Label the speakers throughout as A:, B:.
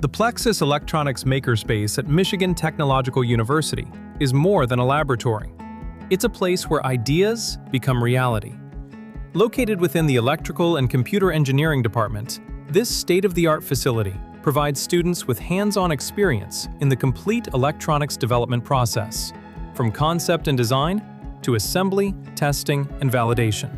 A: The Plexus Electronics Makerspace at Michigan Technological University is more than a laboratory. It's a place where ideas become reality. Located within the Electrical and Computer Engineering Department, this state-of-the-art facility provides students with hands-on experience in the complete electronics development process, from concept and design to assembly, testing, and validation.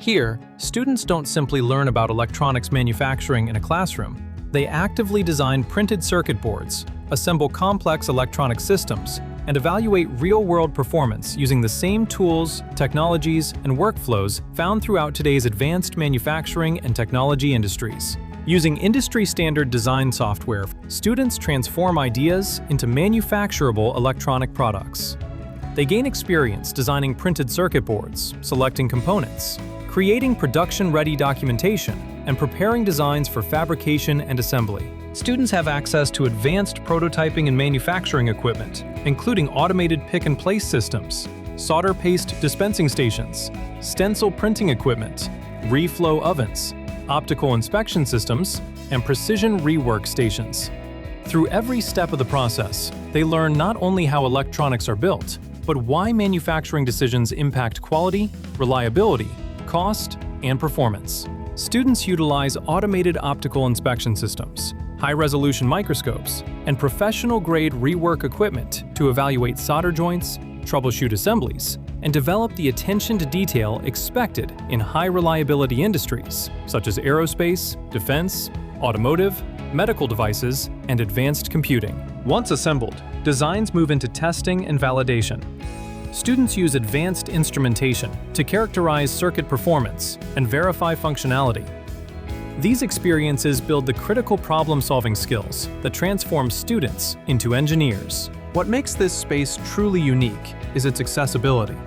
A: Here, students don't simply learn about electronics manufacturing in a classroom. They actively design printed circuit boards, assemble complex electronic systems, and evaluate real-world performance using the same tools, technologies, and workflows found throughout today's advanced manufacturing and technology industries. Using industry-standard design software, students transform ideas into manufacturable electronic products. They gain experience designing printed circuit boards, selecting components, creating production-ready documentation, and preparing designs for fabrication and assembly. Students have access to advanced prototyping and manufacturing equipment, including automated pick-and-place systems, solder paste dispensing stations, stencil printing equipment, reflow ovens, optical inspection systems, and precision rework stations. Through every step of the process, they learn not only how electronics are built, but why manufacturing decisions impact quality, reliability, cost, and performance. Students utilize automated optical inspection systems, high-resolution microscopes, and professional-grade rework equipment to evaluate solder joints, troubleshoot assemblies, and develop the attention to detail expected in high-reliability industries such as aerospace, defense, automotive, medical devices, and advanced computing. Once assembled, designs move into testing and validation. Students use advanced instrumentation to characterize circuit performance and verify functionality. These experiences build the critical problem-solving skills that transform students into engineers. What makes this space truly unique is its accessibility.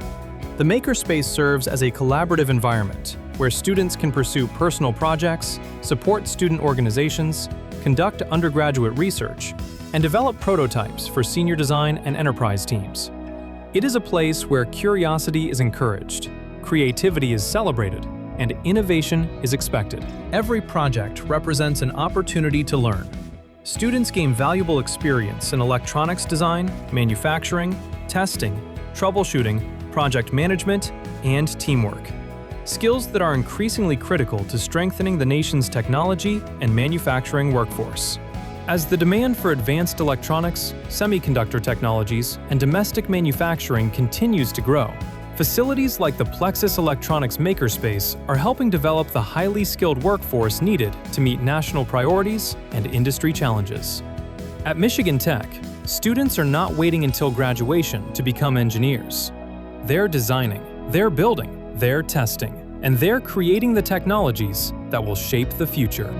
A: The Makerspace serves as a collaborative environment where students can pursue personal projects, support student organizations, conduct undergraduate research, and develop prototypes for senior design and enterprise teams. It is a place where curiosity is encouraged, creativity is celebrated, and innovation is expected. Every project represents an opportunity to learn. Students gain valuable experience in electronics design, manufacturing, testing, troubleshooting, project management, and teamwork. Skills that are increasingly critical to strengthening the nation's technology and manufacturing workforce. As the demand for advanced electronics, semiconductor technologies, and domestic manufacturing continues to grow, facilities like the Plexus Electronics Makerspace are helping develop the highly skilled workforce needed to meet national priorities and industry challenges. At Michigan Tech, students are not waiting until graduation to become engineers. They're designing, they're building, they're testing, and they're creating the technologies that will shape the future.